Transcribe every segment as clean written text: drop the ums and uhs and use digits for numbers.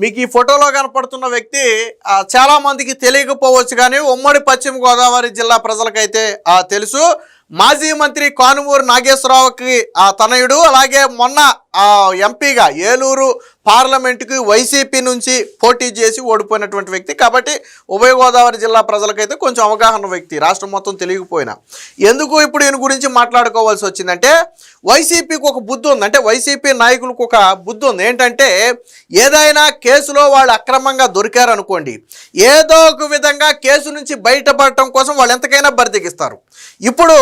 మీకు ఈ ఫోటోలో కనపడుతున్న వ్యక్తి చాలా మందికి తెలియకపోవచ్చు కానీ ఉమ్మడి పశ్చిమ గోదావరి జిల్లా ప్రజలకైతే తెలుసు. మాజీ మంత్రి కానుమూరు నాగేశ్వరరావుకి తనయుడు, అలాగే మొన్న ఎంపీగా ఏలూరు పార్లమెంటుకి వైసీపీ నుంచి పోటీ చేసి ఓడిపోయినటువంటి వ్యక్తి. కాబట్టి ఉభయ గోదావరి జిల్లా ప్రజలకైతే కొంచెం అవగాహన వ్యక్తి, రాష్ట్రం మొత్తం తెలియకపోయినా. ఎందుకు ఇప్పుడు ఈయన గురించి మాట్లాడుకోవాల్సి వచ్చిందంటే, వైసీపీకి ఒక బుద్ధి ఉంది, అంటే వైసీపీ నాయకులకు ఒక బుద్ధి ఉంది. ఏంటంటే ఏదైనా కేసులో వాళ్ళు అక్రమంగా దొరికారనుకోండి, ఏదో ఒక విధంగా కేసు నుంచి బయటపడటం కోసం వాళ్ళు ఎంతకైనా బరితెగిస్తారు. ఇప్పుడు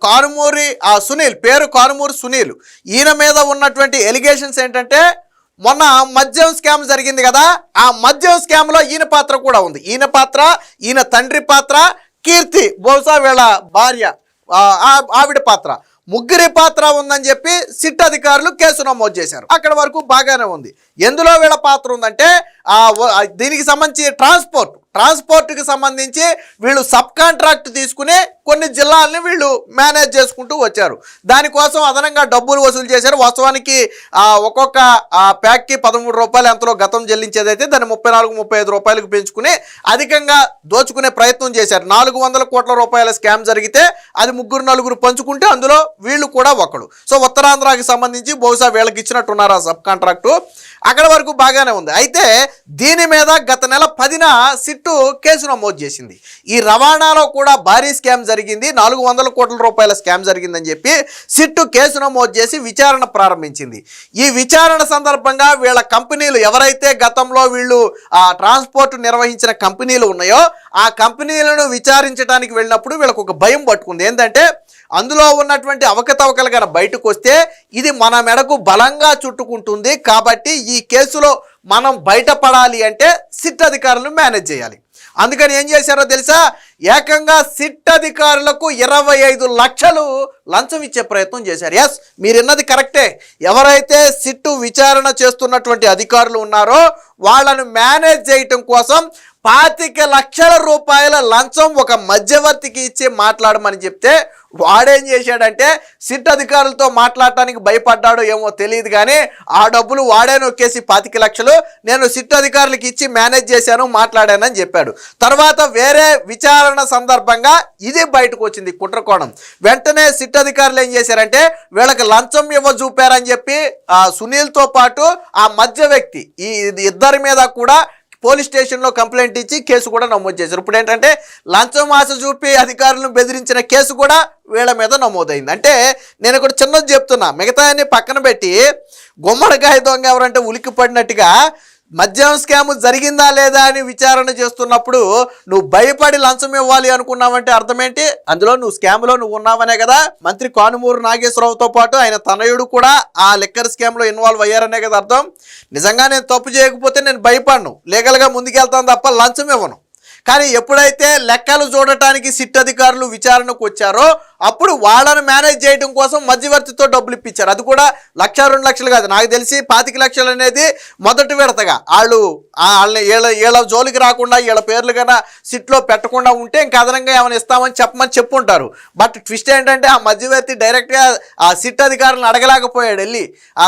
కానుమూరి సునీల్, పేరు కానుమూరి సునీల్, ఈయన మీద ఉన్నటువంటి ఎలిగేషన్స్ ఏంటంటే, మొన్న మద్యం స్కామ్ జరిగింది కదా, ఆ మద్యం స్కామ్లో ఈయన పాత్ర కూడా ఉంది. ఈయన పాత్ర, ఈయన తండ్రి పాత్ర, కీర్తి బహుశా వీళ్ళ భార్య ఆవిడ పాత్ర, ముగ్గురి పాత్ర ఉందని చెప్పి సిట్ అధికారులు కేసు నమోదు చేశారు. అక్కడ వరకు బాగానే ఉంది. ఎందులో వీళ్ళ పాత్ర ఉందంటే, దీనికి సంబంధించి ట్రాన్స్పోర్ట్కి సంబంధించి వీళ్ళు సబ్ కాంట్రాక్ట్ తీసుకుని కొన్ని జిల్లాలని వీళ్ళు మేనేజ్ చేసుకుంటూ వచ్చారు. దానికోసం అదనంగా డబ్బులు వసూలు చేశారు. వాస్తవానికి ఒక్కొక్క ప్యాక్కి 13 రూపాయలు ఎంతలో గతం చెల్లించేదైతే దాన్ని 34-35 రూపాయలకు పెంచుకుని అధికంగా దోచుకునే ప్రయత్నం చేశారు. 400 కోట్ల రూపాయల స్కామ్ జరిగితే అది 3-4 పంచుకుంటే అందులో వీళ్ళు కూడా ఒకడు. సో ఉత్తరాంధ్రకి సంబంధించి బహుశా వీళ్ళకి ఇచ్చినట్టున్నారు ఆ సబ్ కాంట్రాక్టు. అక్కడ వరకు బాగానే ఉంది. అయితే దీని మీద గత నెల 10న సిట్టు కేసు నమోదు చేసింది. ఈ రవాణాలో కూడా భారీ స్కామ్ జరిగింది, 400 కోట్ల రూపాయల స్కామ్ జరిగిందని చెప్పి సిట్టు కేసు నమోదు చేసి విచారణ ప్రారంభించింది. ఈ విచారణ సందర్భంగా వీళ్ళ కంపెనీలు, ఎవరైతే గతంలో వీళ్ళు ట్రాన్స్పోర్ట్ నిర్వహించిన కంపెనీలు ఉన్నాయో ఆ కంపెనీలను విచారించడానికి వెళ్ళినప్పుడు వీళ్ళకు ఒక భయం పట్టుకుంది. ఏంటంటే అందులో ఉన్నటువంటి అవకతవకలు కనుక బయటకు వస్తే ఇది మన మెడకు బలంగా చుట్టుకుంటుంది. కాబట్టి ఈ కేసులో మనం బయటపడాలి అంటే సిట్ అధికారులను మేనేజ్ చేయాలి. అందుకని ఏం చేశారో తెలుసా, ఏకంగా సిట్ అధికారులకు 25 లక్షలు లంచం ఇచ్చే ప్రయత్నం చేశారు. ఎస్, మీరు విన్నది కరెక్టే. ఎవరైతే సిట్టు విచారణ చేస్తున్నటువంటి అధికారులు ఉన్నారో వాళ్ళను మేనేజ్ చేయటం కోసం 25 లక్షల రూపాయల లంచం ఒక మధ్యవర్తికి ఇచ్చి మాట్లాడమని చెప్తే వాడేం చేశాడంటే, సిట్ అధికారులతో మాట్లాడటానికి భయపడ్డాడో ఏమో తెలియదు కానీ ఆ డబ్బులు వాడే నొక్కేసి 25 లక్షలు నేను సిట్ అధికారులకి ఇచ్చి మేనేజ్ చేశాను, మాట్లాడానని చెప్పాడు. తర్వాత వేరే విచారణ సందర్భంగా ఇది బయటకు వచ్చింది కుట్రకోణం. వెంటనే సిట్ అధికారులు ఏం చేశారంటే వీళ్ళకి లంచం చూపారని చెప్పి సునీల్తో పాటు ఆ మధ్య వ్యక్తి, ఈ ఇద్దరి మీద కూడా పోలీస్ స్టేషన్లో కంప్లైంట్ ఇచ్చి కేసు కూడా నమోదు చేశారు. ఇప్పుడు ఏంటంటే లంచం ఆశ చూపి అధికారులను బెదిరించిన కేసు కూడా వీళ్ళ మీద నమోదైంది. అంటే నేను ఇక్కడ చిన్నది చెప్తున్నా, మిగతా అన్ని పక్కన పెట్టి గుమ్మడికాయ దొంగ ఎవరంటే ఉలిక్కి పడినట్టుగా మద్యం స్కామ్ జరిగిందా లేదా అని విచారణ చేస్తున్నప్పుడు నువ్వు భయపడి లంచం ఇవ్వాలి అనుకున్నావంటే అర్థం ఏంటి? అందులో నువ్వు స్కామ్లో నువ్వు ఉన్నావనే కదా. మంత్రి కానుమూరు నాగేశ్వరరావుతో పాటు ఆయన తనయుడు కూడా ఆ లిక్కర్ స్కామ్లో ఇన్వాల్వ్ అయ్యారనే కదా అర్థం. నిజంగా నేను తప్పు చేయకపోతే నేను భయపడను, లీగల్గా ముందుకెళ్తాను తప్ప లంచం ఇవ్వను. కానీ ఎప్పుడైతే లెక్కలు చూడటానికి సిట్ అధికారులు విచారణకు వచ్చారో అప్పుడు వాళ్ళను మేనేజ్ చేయడం కోసం మధ్యవర్తితో డబ్బులు ఇప్పించారు. అది కూడా 1-2 లక్షలు కాదు, నాకు తెలిసి 25 లక్షలు అనేది మొదటి విడతగా. వీళ్ళ జోలికి రాకుండా వీళ్ళ పేర్లు కన్నా సిట్లో పెట్టకుండా ఉంటే ఇంకా అదనంగా ఏమైనా ఇస్తామని చెప్పమని చెప్పుంటారు. బట్ ట్విస్ట్ ఏంటంటే ఆ మధ్యవర్తి డైరెక్ట్గా ఆ సిట్ అధికారులను అడగలేకపోయాడు. వెళ్ళి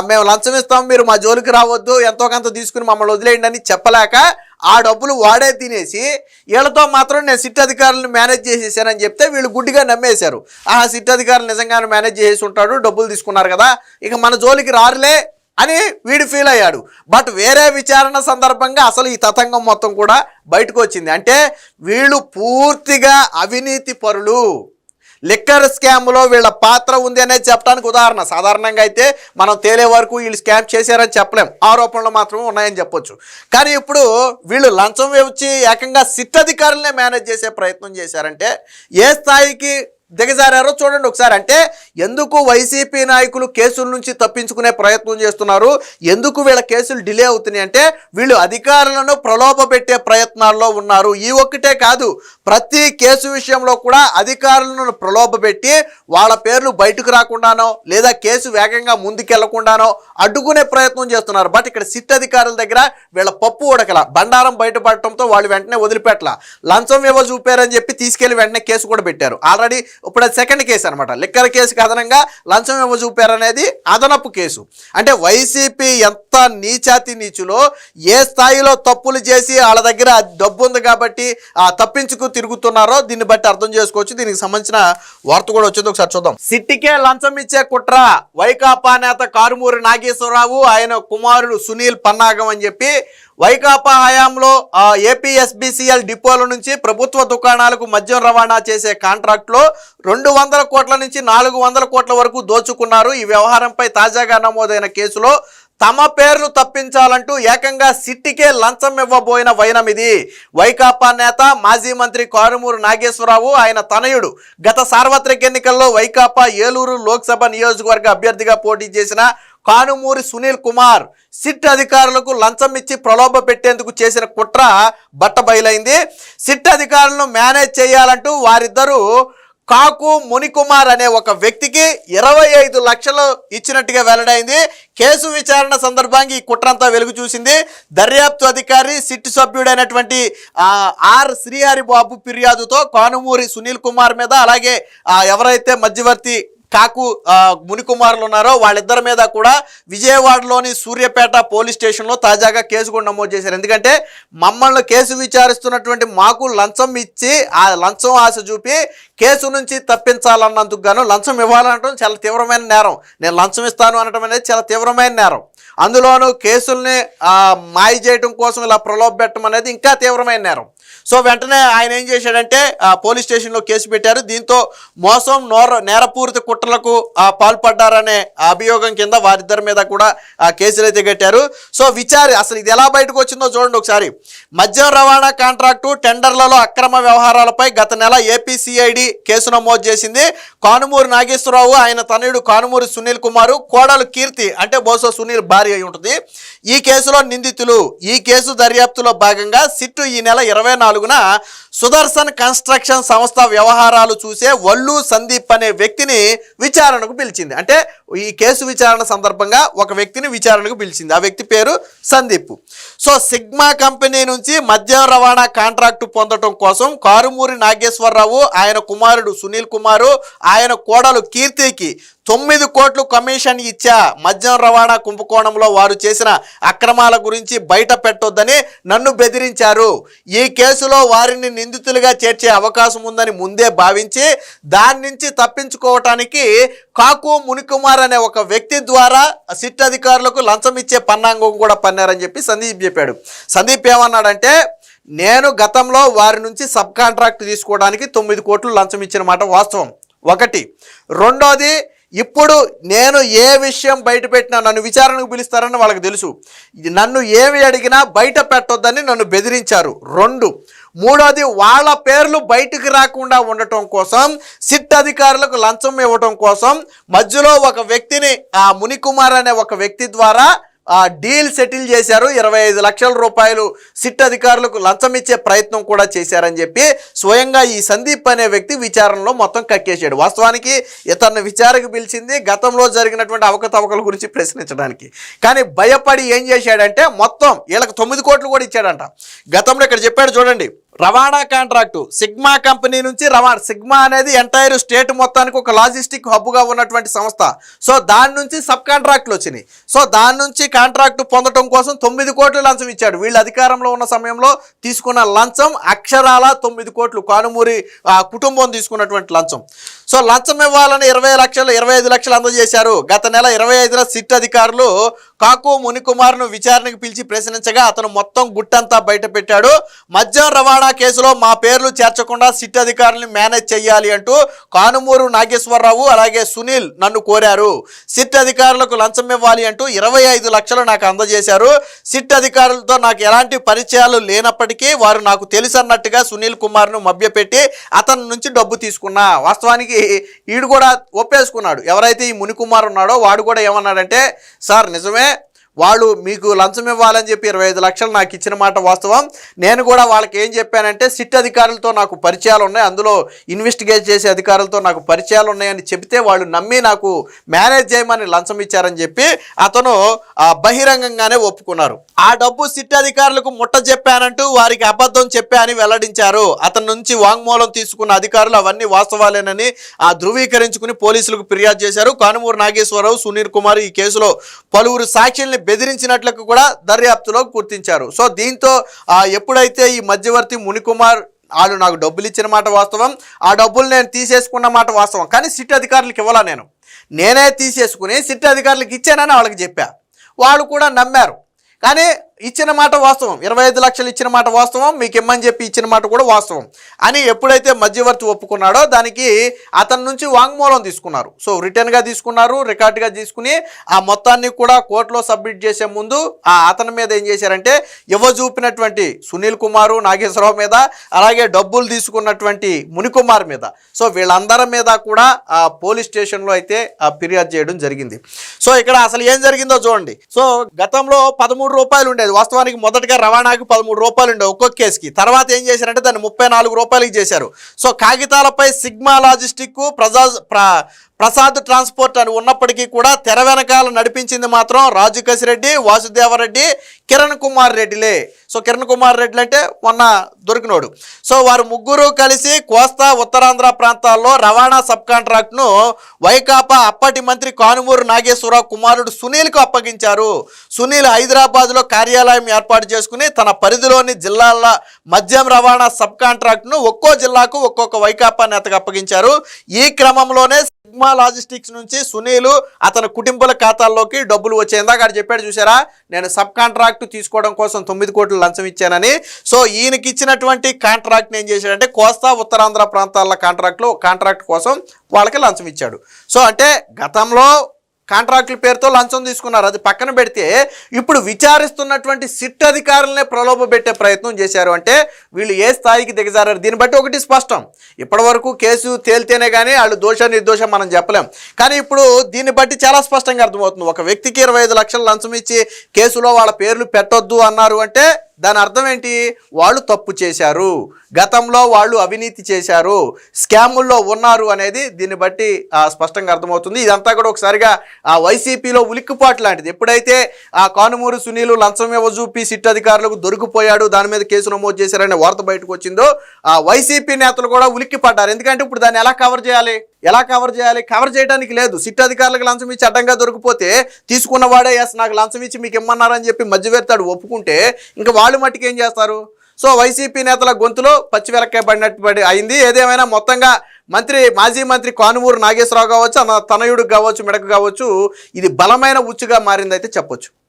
మేము లంచం ఇస్తాం, మీరు మా జోలికి రావద్దు, ఎంతో కొంత తీసుకుని మమ్మల్ని వదిలేయండి అని చెప్పలేక ఆ డబ్బులు వాడే తినేసి వీళ్ళతో మాత్రం నేను సిట్ అధికారులను మేనేజ్ చేసేసానని చెప్తే వీళ్ళు గుడ్డిగా నమ్మేశారు. సిట్ అధికారులు నిజంగానే మేనేజ్ చేసి ఉంటాడు, డబ్బులు తీసుకున్నారు కదా, ఇక మన జోలికి రారులే అని వీడు ఫీల్ అయ్యాడు. బట్ వేరే విచారణ సందర్భంగా అసలు ఈ తతంగం మొత్తం కూడా బయటకు వచ్చింది. అంటే వీళ్ళు పూర్తిగా అవినీతి పరులు, లిక్కర్ స్కామ్లో వీళ్ళ పాత్ర ఉంది అనేది చెప్పడానికి ఉదాహరణ. సాధారణంగా అయితే మనం తేలే వరకు వీళ్ళు స్కామ్ చేశారని చెప్పలేం, ఆరోపణలు మాత్రమే ఉన్నాయని చెప్పొచ్చు. కానీ ఇప్పుడు వీళ్ళు లంచం వచ్చి ఏకంగా సిట్ అధికారులనే మేనేజ్ చేసే ప్రయత్నం చేశారంటే ఏ స్థాయికి దిగజారారో చూడండి ఒకసారి. అంటే ఎందుకు వైసీపీ నాయకులు కేసుల నుంచి తప్పించుకునే ప్రయత్నం చేస్తున్నారు, ఎందుకు వీళ్ళ కేసులు డిలే అవుతున్నాయి అంటే వీళ్ళు అధికారులను ప్రలోభ పెట్టే ప్రయత్నాల్లో ఉన్నారు. ఈ ఒక్కటే కాదు, ప్రతి కేసు విషయంలో కూడా అధికారులను ప్రలోభ పెట్టి వాళ్ళ పేర్లు బయటకు రాకుండానో లేదా కేసు వేగంగా ముందుకెళ్లకుండానో అడ్డుకునే ప్రయత్నం చేస్తున్నారు. బట్ ఇక్కడ సిట్ అధికారుల దగ్గర వీళ్ళ పప్పు ఉడకల, బండారం బయటపడటంతో వాళ్ళు వెంటనే వదిలిపెట్టల. లంచం చూపారని చెప్పి తీసుకెళ్లి వెంటనే కేసు కూడా పెట్టారు. ఆల్రెడీ ఇప్పుడు అది సెకండ్ కేసు అనమాట. లిక్కర్ కేసుకి అదనంగా లంచం ఇవ్వజూపారనేది అదనపు కేసు. అంటే వైసీపీ ఎంత నీచాతి నీచులో, ఏ స్థాయిలో తప్పులు చేసి వాళ్ళ దగ్గర డబ్బు ఉంది కాబట్టి తప్పించుకు తిరుగుతున్నారో దీన్ని బట్టి అర్థం చేసుకోవచ్చు. దీనికి సంబంధించిన వార్త కూడా వచ్చింది, ఒకసారి చూద్దాం. సిట్టికే లంచం ఇచ్చే కుట్ర, వైకాపా నేత కారుమూరి నాగేశ్వరరావు ఆయన కుమారుడు సునీల్ పన్నాగం అని చెప్పి వైకాపా హయాంలో ఏపీఎస్బిసిఎల్ డిపోల నుంచి ప్రభుత్వ దుకాణాలకు మద్యం రవాణా చేసే కాంట్రాక్ట్లో 200 కోట్ల నుంచి 400 కోట్ల వరకు దోచుకున్నారు. ఈ వ్యవహారంపై తాజాగా నమోదైన కేసులో తమ పేర్లు తప్పించాలంటూ ఏకంగా సిట్టికే లంచం ఇవ్వబోయిన వైనమిది. వైకాపా నేత మాజీ మంత్రి కారుమూరి నాగేశ్వరరావు ఆయన తనయుడు గత సార్వత్రిక ఎన్నికల్లో వైకాపా ఏలూరు లోక్సభ నియోజకవర్గ అభ్యర్థిగా పోటీ చేసిన కానుమూరి సునీల్ కుమార్ సిట్ అధికారులకు లంచం ఇచ్చి ప్రలోభ పెట్టేందుకు చేసిన కుట్ర బట్టబయలైంది. సిట్ అధికారులను మేనేజ్ చేయాలంటూ వారిద్దరూ కాకు మునికుమార్ అనే ఒక వ్యక్తికి 25 లక్షలు ఇచ్చినట్టుగా వెల్లడైంది. కేసు విచారణ సందర్భంగా ఈ కుట్రంతా వెలుగు చూసింది. దర్యాప్తు అధికారి సిట్ సభ్యుడైనటువంటి ఆర్ శ్రీహరిబాబు ఫిర్యాదుతో కానుమూరి సునీల్ కుమార్ మీద, అలాగే ఎవరైతే మధ్యవర్తి కాకు మునికుమారులు ఉన్నారో వాళ్ళిద్దరి మీద కూడా విజయవాడలోని సూర్యాపేట పోలీస్ స్టేషన్లో తాజాగా కేసు కూడా నమోదు చేశారు. ఎందుకంటే మమ్మల్ని కేసు విచారిస్తున్నటువంటి మాకు లంచం ఇచ్చి ఆ లంచం ఆశ చూపి కేసు నుంచి తప్పించాలన్నందుకు గాను లంచం ఇవ్వాలనటం చాలా తీవ్రమైన నేరం. నేను లంచం ఇస్తాను అనటం అనేది చాలా తీవ్రమైన నేరం. అందులోనూ కేసుల్ని మాయ చేయడం కోసం ఇలా ప్రలోభ పెట్టడం అనేది ఇంకా తీవ్రమైన నేరం. సో వెంటనే ఆయన ఏం చేశాడంటే పోలీస్ స్టేషన్లో కేసు పెట్టారు. దీంతో మోసం నేరపూరిత కుట్రలకు పాల్పడ్డారనే అభియోగం కింద వారిద్దరి మీద కూడా కేసులు అయితే కట్టారు. సో అసలు ఇది ఎలా బయటకు వచ్చిందో చూడండి ఒకసారి. మద్యం రవాణా కాంట్రాక్టు టెండర్లలో అక్రమ వ్యవహారాలపై గత నెల ఏపీసీఐడి కేసు నమోదు చేసింది. కానుమూరి నాగేశ్వరరావు ఆయన తనయుడు కానుమూరి సునీల్ కుమారు, కోడలు కీర్తి అంటే బహుశా సునీల్ భార్య అయి ఉంటుంది ఈ కేసులో నిందితులు. ఈ కేసు దర్యాప్తులో భాగంగా సిట్టు ఈ నెల 24న సుదర్శన్ కన్స్ట్రక్షన్ సంస్థ వ్యవహారాలు చూసే వల్లు సందీప్ అనే వ్యక్తిని విచారణకు పిలిచింది. అంటే ఈ కేసు విచారణ సందర్భంగా ఒక వ్యక్తిని విచారణకు పిలిచింది. ఆ వ్యక్తి పేరు సందీప్. సో సిగ్మా కంపెనీ నుంచి మద్యం రవాణా కాంట్రాక్టు పొందడం కోసం కారుమూరి నాగేశ్వరరావు ఆయన కుమారుడు సునీల్ కుమారు ఆయన కోడలు కీర్తికి 9 కోట్లు కమిషన్ ఇచ్చా. మద్యం రవాణా కుంభకోణంలో వారు చేసిన అక్రమాల గురించి బయట పెట్టొద్దని నన్ను బెదిరించారు. ఈ కేసులో వారిని నిందితులుగా చేర్చే అవకాశం ఉందని ముందే భావించి దాని నుంచి తప్పించుకోవటానికి కాకు మునికుమార్ అనే ఒక వ్యక్తి ద్వారా సిట్ అధికారులకు లంచం ఇచ్చే పన్నాంగం కూడా పన్నారని చెప్పి సందీప్ చెప్పాడు. సందీప్ ఏమన్నాడంటే, నేను గతంలో వారి నుంచి సబ్ కాంట్రాక్ట్ తీసుకోవడానికి 9 కోట్లు లంచం ఇచ్చిన మాట వాస్తవం. ఒకటి. రెండోది, ఇప్పుడు నేను ఏ విషయం బయట పెట్టినా నన్ను విచారణకు పిలుస్తారని వాళ్ళకి తెలుసు. నన్ను ఏమి అడిగినా బయట పెట్టొద్దని నన్ను బెదిరించారు. 2. మూడోది, వాళ్ళ పేర్లు బయటకు రాకుండా ఉండటం కోసం సిట్ అధికారులకు లంచం ఇవ్వటం కోసం మధ్యలో ఒక వ్యక్తిని మునికుమార్ అనే ఒక వ్యక్తి ద్వారా డీల్ సెటిల్ చేశారు. 25 లక్షల రూపాయలు సిట్ అధికారులకు లంచం ఇచ్చే ప్రయత్నం కూడా చేశారని చెప్పి స్వయంగా ఈ సందీప్ అనే వ్యక్తి విచారణలో మొత్తం కక్కేశాడు. వాస్తవానికి ఇతన్ని విచారణకు పిలిచింది గతంలో జరిగినటువంటి అవకతవకల గురించి ప్రశ్నించడానికి. కానీ భయపడి ఏం చేశాడంటే మొత్తం వీళ్ళకి 9 కోట్లు కూడా ఇచ్చాడంట. గతంలో ఇక్కడ చెప్పాడు చూడండి, రవాణా కాంట్రాక్టు సిగ్మా కంపెనీ నుంచి సిగ్మా అనేది ఎంటైర్ స్టేట్ మొత్తానికి ఒక లాజిస్టిక్ హబ్గా ఉన్నటువంటి సంస్థ. సో దాని నుంచి సబ్ కాంట్రాక్ట్లు వచ్చినాయి. సో దాని నుంచి కాంట్రాక్టు పొందడం కోసం 9 కోట్లు లంచం ఇచ్చాడు. వీళ్ళు అధికారంలో ఉన్న సమయంలో తీసుకున్న లంచం అక్షరాల 9 కోట్లు. కానుమూరి కుటుంబం తీసుకున్నటువంటి లంచం. సో లంచం ఇవ్వాలని 25 లక్షలు అందజేశారు. గత నెల 25న సిట్ అధికారులు కాకు మునికుమార్ను విచారణకు పిలిచి ప్రశ్నించగా అతను మొత్తం గుట్టంతా బయట పెట్టాడు. మద్యం రవాణా కేసులో మా పేర్లు చేర్చకుండా సిట్ అధికారులను మేనేజ్ చేయాలి అంటూ కానుమూరు నాగేశ్వరరావు అలాగే సునీల్ నన్ను కోరారు. సిట్ అధికారులకు లంచం ఇవ్వాలి అంటూ 25 లక్షలు నాకు అందజేశారు. సిట్ అధికారులతో నాకు ఎలాంటి పరిచయాలు లేనప్పటికీ వారు నాకు తెలుసన్నట్టుగా సునీల్ కుమార్ను మభ్యపెట్టి అతని నుంచి డబ్బు తీసుకున్నా. వాస్తవానికి ఈడు కూడా ఒప్పేసుకున్నాడు. ఎవరైతే ఈ మునికుమార్ ఉన్నాడో వాడు కూడా ఏమన్నాడంటే, సార్ నిజమే వాళ్ళు మీకు లంచం ఇవ్వాలని చెప్పి 25 లక్షలు నాకు ఇచ్చిన మాట వాస్తవం. నేను కూడా వాళ్ళకి ఏం చెప్పానంటే సిట్ అధికారులతో నాకు పరిచయాలు ఉన్నాయి, అందులో ఇన్వెస్టిగేట్ చేసే అధికారులతో నాకు పరిచయాలు ఉన్నాయని చెప్తే వాళ్ళు నమ్మి నాకు మేనేజ్ చేయమని లంచం ఇచ్చారని చెప్పి అతను బహిరంగంగానే ఒప్పుకున్నారు. ఆ డబ్బు సిట్ అధికారులకు ముట్ట చెప్పానంటూ వారికి అబద్ధం చెప్పా అని వెల్లడించారు. అతని నుంచి వాంగ్మూలం తీసుకున్న అధికారులు అవన్నీ వాస్తవాలేనని ధృవీకరించుకుని పోలీసులకు ఫిర్యాదు చేశారు. కానుమూరు నాగేశ్వరరావు, సునీల్ కుమార్ ఈ కేసులో పలువురు సాక్షుల్ని బెదిరించినట్లకు కూడా దర్యాప్తులో గుర్తించారు. సో దీంతో ఎప్పుడైతే ఈ మధ్యవర్తి మునికుమార్ వాళ్ళు నాకు డబ్బులు ఇచ్చిన మాట వాస్తవం, ఆ డబ్బులు నేను తీసేసుకున్న మాట వాస్తవం, కానీ సిట్ అధికారులకు ఇవ్వాలా, నేనే తీసేసుకుని సిట్ అధికారులకు ఇచ్చానని వాళ్ళకి చెప్పా. వాళ్ళు కూడా నమ్మారు. కానీ ఇచ్చిన మాట వాస్తవం, 25 లక్షలు ఇచ్చిన మాట వాస్తవం, మీకు ఇమ్మని చెప్పి ఇచ్చిన మాట కూడా వాస్తవం అని ఎప్పుడైతే మధ్యవర్తి ఒప్పుకున్నాడో దానికి అతని నుంచి వాంగ్మూలం తీసుకున్నారు. సో రిటర్న్గా తీసుకున్నారు, రికార్డుగా తీసుకుని ఆ మొత్తాన్ని కూడా కోర్టులో సబ్మిట్ చేసే ముందు అతని మీద ఏం చేశారంటే ఇవ్వజూపినటువంటి సునీల్ కుమారు, నాగేశ్వరరావు మీద, అలాగే డబ్బులు తీసుకున్నటువంటి మునికుమార్ మీద, సో వీళ్ళందరి మీద కూడా పోలీస్ స్టేషన్లో అయితే ఫిర్యాదు చేయడం జరిగింది. సో ఇక్కడ అసలు ఏం జరిగిందో చూడండి. సో గతంలో 13 రూపాయలు ఉండేది, వాస్తవానికి మొదటగా రవాణాకి 13 రూపాయలు ఉండే ఒక్కొక్క కేసుకి. తర్వాత ఏం చేశారంటే దాన్ని 34 రూపాయలకి చేశారు. సో కాగితాలపై సిగ్మా లాజిస్టిక్, ప్రసాద్ ట్రాన్స్పోర్ట్ అని ఉన్నప్పటికీ కూడా తెర వెనకాల నడిపించింది మాత్రం రాజు కసిరెడ్డి, వాసుదేవరెడ్డి, కిరణ్ కుమార్ రెడ్డిలే. సో కిరణ్ కుమార్ రెడ్డి అంటే మొన్న దొరికినోడు. సో వారు ముగ్గురు కలిసి కోస్తా, ఉత్తరాంధ్ర ప్రాంతాల్లో రవాణా సబ్ కాంట్రాక్ట్ను వైకాపా అప్పటి మంత్రి కానుమూరు నాగేశ్వరరావు కుమారుడు సునీల్కు అప్పగించారు. సునీల్ హైదరాబాద్లో కార్యాలయం ఏర్పాటు చేసుకుని తన పరిధిలోని జిల్లాల మద్యం రవాణా సబ్ కాంట్రాక్ట్ను ఒక్కో జిల్లాకు ఒక్కొక్క వైకాపా నేతకు అప్పగించారు. ఈ క్రమంలోనే సిగ్మా లాజిస్టిక్స్ నుంచి సునీల్ అతని కుటుంబాల ఖాతాల్లోకి డబ్బులు వచ్చాయి. ఇందాక చెప్పాడు చూసారా, నేను సబ్ కాంట్రాక్ట్ తీసుకోవడం కోసం 9 కోట్లు లంచం ఇచ్చానని. సో ఈయనకి ఇచ్చినటువంటి కాంట్రాక్ట్ని ఏం చేశాడంటే కోస్తా, ఉత్తరాంధ్ర ప్రాంతాల కాంట్రాక్ట్ కోసం వాళ్ళకి లంచం ఇచ్చాడు. సో అంటే గతంలో కాంట్రాక్టుల పేరుతో లంచం తీసుకున్నారు, అది పక్కన పెడితే ఇప్పుడు విచారిస్తున్నటువంటి సిట్ అధికారులనే ప్రలోభ పెట్టే ప్రయత్నం చేశారు. అంటే వీళ్ళు ఏ స్థాయికి దిగజారారు. దీన్ని బట్టి ఒకటి స్పష్టం, ఇప్పటి వరకు కేసు తేలితేనే కానీ వాళ్ళు దోష నిర్దోషం మనం చెప్పలేం. కానీ ఇప్పుడు దీన్ని బట్టి చాలా స్పష్టంగా అర్థమవుతుంది. ఒక వ్యక్తికి 25 లక్షలు లంచం ఇచ్చి కేసులో వాళ్ళ పేర్లు పెట్టొద్దు అన్నారు అంటే దాని అర్థం ఏంటి, వాళ్ళు తప్పు చేశారు, గతంలో వాళ్ళు అవినీతి చేశారు, స్కాముల్లో ఉన్నారు అనేది దీన్ని బట్టి స్పష్టంగా అర్థమవుతుంది. ఇదంతా కూడా ఒకసారిగా వైసీపీలో ఉలిక్కిపాటు లాంటిది. ఎప్పుడైతే కానుమూరు సునీలు లంచం ఇవ్వజూపి సిట్ అధికారులకు దొరికిపోయాడు, దాని మీద కేసు నమోదు చేశారనే వార్త బయటకు వచ్చిందో వైసీపీ నేతలు కూడా ఉలిక్కిపడ్డారు. ఎందుకంటే ఇప్పుడు దాన్ని ఎలా కవర్ చేయాలి, కవర్ చేయడానికి లేదు. సిట్ అధికారులకు లంచం ఇచ్చి అడ్డంగా దొరికిపోతే తీసుకున్నవాడే ఎస్ నాకు లంచం ఇచ్చి మీకు ఇమ్మన్నారని చెప్పి మధ్యవర్తాడు ఒప్పుకుంటే ఇంకా వాళ్ళు మట్టికి ఏం చేస్తారు. సో వైసీపీ నేతల గొంతులో పచ్చి వెలక్కాయ పడినట్టు అయింది. ఏదేమైనా మొత్తంగా మాజీ మంత్రి కానుమూరు నాగేశ్వరరావు కావచ్చు, తనయుడు కావచ్చు, మెడకు కావచ్చు, ఇది బలమైన ఉచ్చుగా మారిందైతే చెప్పొచ్చు.